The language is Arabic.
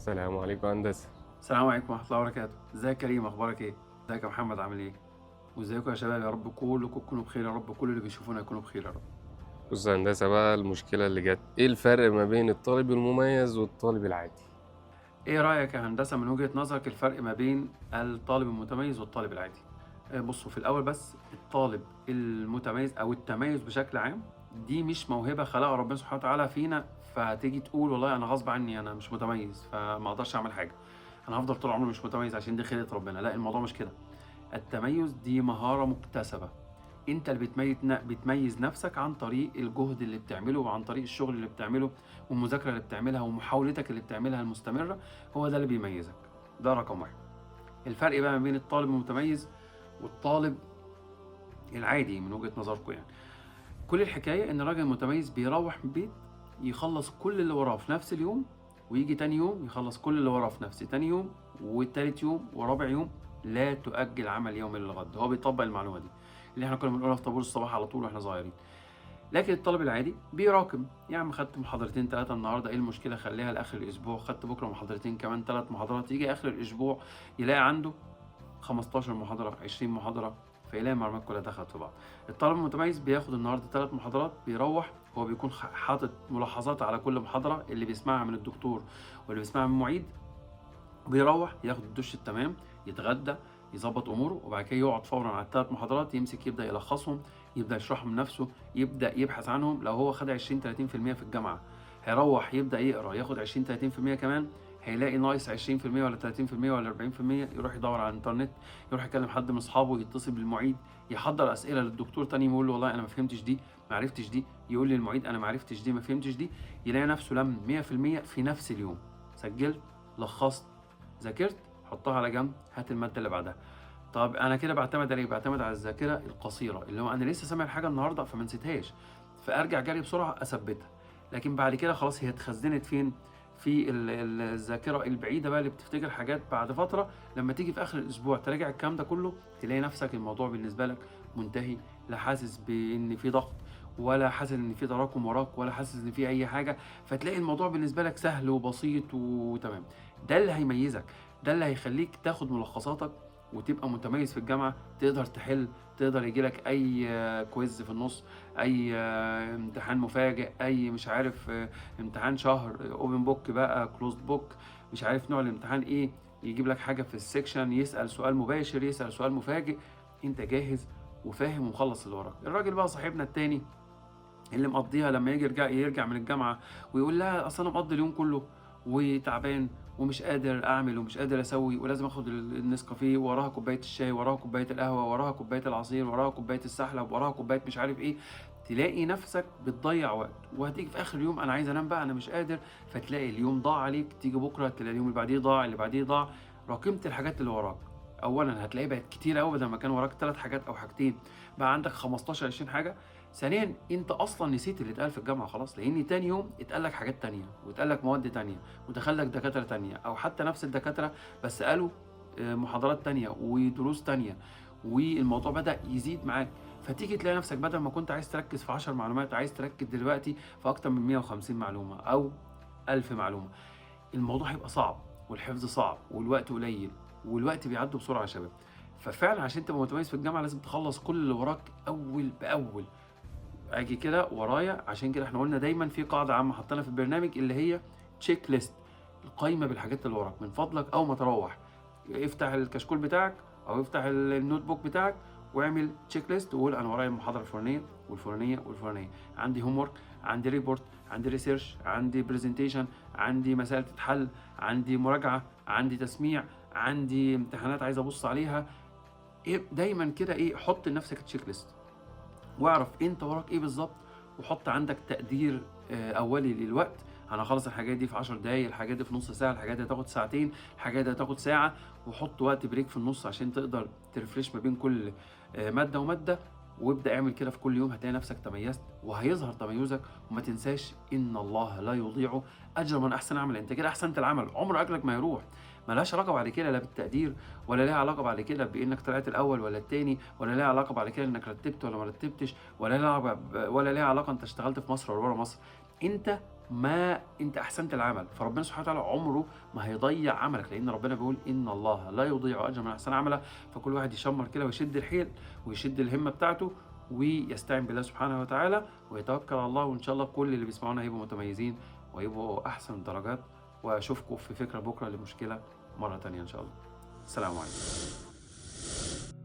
السلام عليكم هندسة. السلام عليكم ورحمة الله وبركاته. ازيك يا كريم، اخبارك ايه؟ ازيك يا محمد، عامل ايه؟ وازيكم يا شباب، يا رب كلكم تكونوا بخير، يا رب كل اللي بيشوفونا يكونوا بخير يا رب. بُص يا هندسة بقى المشكلة اللي جات، إيه الفرق ما بين الطالب المميز والطالب العادي؟ ايه رأيك يا هندسة من وجهة نظرك الفرق ما بين الطالب المتميز والطالب العادي؟ بصوا في الاول بس، الطالب المتميز او التميز بشكل عام دي مش موهبة خلقها ربنا سبحانه وتعالى فينا، فتيجي تقول والله انا غصب عني انا مش متميز فما اقدرش اعمل حاجة، انا هفضل طول عمري مش متميز عشان دي خلقة ربنا. لا، الموضوع مش كده. التميز دي مهارة مكتسبة، انت اللي بتميز نفسك عن طريق الجهد اللي بتعمله وعن طريق الشغل اللي بتعمله والمذاكرة اللي بتعملها ومحاولتك اللي بتعملها المستمرة، هو ده اللي بيميزك. ده رقم واحد. الفرق بقى ما بين الطالب المتميز والطالب العادي من وجهة نظركم يعني، كل الحكاية ان الراجل المتميز بيروح من البيت يخلص كل اللي وراه في نفس اليوم، ويجي تاني يوم يخلص كل اللي وراه في نفس تاني يوم وتالت يوم ورابع يوم. لا تؤجل عمل يوم للغد. هو بيطبق المعلومة دي اللي احنا كنا بنقولها في طابور الصباح على طول واحنا صغيرين. لكن الطالب العادي بيراكم، يا عم خدت محاضرتين ثلاثة النهارده، ايه المشكلة؟ خليها لاخر الاسبوع. خدت بكرة محاضرتين كمان، ثلاث محاضرات. يجي اخر الاسبوع يلاقي عنده 15 محاضرة، 20 محاضرة، فيلاقي المعلومات كلها دخلت في بعض. الطالب المتميز بياخد النهارده 3 محاضرات، بيروح هو بيكون حاطط ملاحظات على كل محاضرة اللي بيسمعها من الدكتور واللي بيسمعها من المعيد، بيروح ياخد الدش التمام، يتغدى، يظبط اموره، وبعد كده يقعد فورا على الثلاث محاضرات، يمسك يبدا يلخصهم، يبدا يشرحهم لنفسه، يبدا يبحث عنهم. لو هو خد 20 30% في الجامعه، هيروح يبدا يقرا ياخد 20 30% كمان، هيلاقي ناقص 20% ولا 30% ولا 40%، يروح يدور على الانترنت، يروح يكلم حد من اصحابه، يتصل بالمعيد، يحضر اسئله للدكتور تاني يقول له والله انا ما فهمتش دي، ما عرفتش دي، يقول للمعيد انا ما عرفتش دي، ما فهمتش دي، يلاقي نفسه لم 100% في نفس اليوم. سجلت، لخصت، ذاكرت، حطها على جنب، هات الماده اللي بعدها. طب انا كده بعتمد على ايه؟ بعتمد على الذاكره القصيره، اللي هو انا لسه سامع الحاجه النهارده فما نسيتهاش، فارجع جري بسرعه اثبتها. لكن بعد كده خلاص هي اتخزنت فين؟ في الذاكره البعيده بقى، اللي بتفتكر حاجات بعد فتره، لما تيجي في اخر الاسبوع تراجع الكلام ده كله، تلاقي نفسك الموضوع بالنسبه لك منتهي، لا حاسس بان في ضغط، ولا حاسس ان في تراكم وراك، ولا حاسس ان في اي حاجه، فتلاقي الموضوع بالنسبه لك سهل وبسيط وتمام. ده اللي هيميزك، ده اللي هيخليك تاخد ملخصاتك وتبقى متميز في الجامعة، تقدر تحل، تقدر يجيلك أي كويز في النص، أي امتحان مفاجئ، أي مش عارف امتحان شهر، اوبن بوك بقى، كلوزد بوك، مش عارف نوع الامتحان ايه، يجيب لك حاجة في السكشن، يسأل سؤال مباشر، يسأل سؤال مفاجئ، انت جاهز وفاهم ومخلص اللي وراك. الراجل بقى صاحبنا التاني اللي مقضيها لما يجي يرجع من الجامعة ويقول لها اصل انا مقضي اليوم كله وتعبان ومش قادر اعمل ومش قادر اسوي، ولازم اخد النسكافيه، وراها كوبايه الشاي، وراها كوبايه القهوه، وراها كوبايه العصير، وراها كوبايه السحلب، وراها كوبايه مش عارف ايه. تلاقي نفسك بتضيع وقت، وهتيجي في اخر اليوم انا عايز انام بقى، انا مش قادر، فتلاقي اليوم ضاع عليك. تيجي بكره تلاقي اليوم اللي بعديه ضاع، اللي بعديه ضاع. راكمت الحاجات اللي وراك، اولا هتلاقي بقت كتير قوي، بدل ما كان وراك 3 حاجات او حاجتين بقى عندك 15 20 حاجه. ثانيا انت اصلا نسيت اللي اتقال في الجامعه خلاص، لان تاني يوم اتقال لك حاجات تانية، واتقال لك مواد تانية، ودخل لك دكاتره تانية، او حتى نفس الدكاتره بس قالوا محاضرات تانية ودروس تانية، والموضوع بدأ يزيد معاك. فتيجي تلاقي نفسك بدل ما كنت عايز تركز في 10 معلومات، عايز تركز دلوقتي في اكتر من 150 معلومه او 1000 معلومه. الموضوع هيبقى صعب، والحفظ صعب، والوقت قليل، والوقت بيعدي بسرعه يا شباب. ففعلا عشان تبقى متميز في الجامعه لازم تخلص كل اللي وراك اول باول. اجي كده ورايا، عشان كده احنا قلنا دايما في قاعده عامه حطينا في البرنامج اللي هي تشيك ليست، القايمه بالحاجات اللي وراك. من فضلك اول ما تروح افتح الكشكول بتاعك او افتح النوت بوك بتاعك واعمل تشيك ليست، وقول انا ورايا المحاضره الفلانيه والفلانيه والفلانيه، عندي هوم ورك، عندي ريبورت، عندي ريسيرش، عندي برزنتيشن، عندي مسائل تتحل، عندي مراجعه، عندي تسميع، عندي امتحانات عايز ابص عليها. إيه دايما كده، ايه، حط لنفسك تشيك ليست، واعرف انت وراك ايه بالظبط، وحط عندك تقدير اولي للوقت. انا هخلص الحاجات دي في 10 دقايق، الحاجات دي في نص ساعه، الحاجات دي هتاخد ساعتين، الحاجات دي هتاخد ساعه. وحط وقت بريك في النص عشان تقدر ترفرش ما بين كل ماده وماده. وابدا اعمل كده في كل يوم، هتلاقي نفسك تميزت وهيظهر تميزك. وما تنساش ان الله لا يضيع اجر من احسن عمل. انت كده احسنت العمل، عمر اجرك ما يروح. ما لهاش علاقة بعد كده لا بالتقدير، ولا ليها علاقة بعد كده بإنك طلعت الأول والّا التاني، ولا ليها علاقة بعد كده إنك رتّبت والّا ما رتّبتش، ولا ليها علاقة أنت اشتغلت في مصر والّا برّه مصر. أنت ما أنت أحسنت العمل، فربنا سبحانه وتعالى عمره ما هيضيّع عملك، لإن ربنا بيقول: "إن الله لا يضيع أجر من أحسن عملا." فكل واحد يشمّر كده ويشد الحيل ويشد الهمة بتاعته ويستعين بالله سبحانه وتعالى ويتوكل على الله، وإن شاء الله كل اللي بيسمعونا هيبقوا متميزين وهيبقوا أحسن الدرجات، وأشوفكم في فكرة بكرة لمشكلة مرة تانية إن شاء الله. السلام عليكم.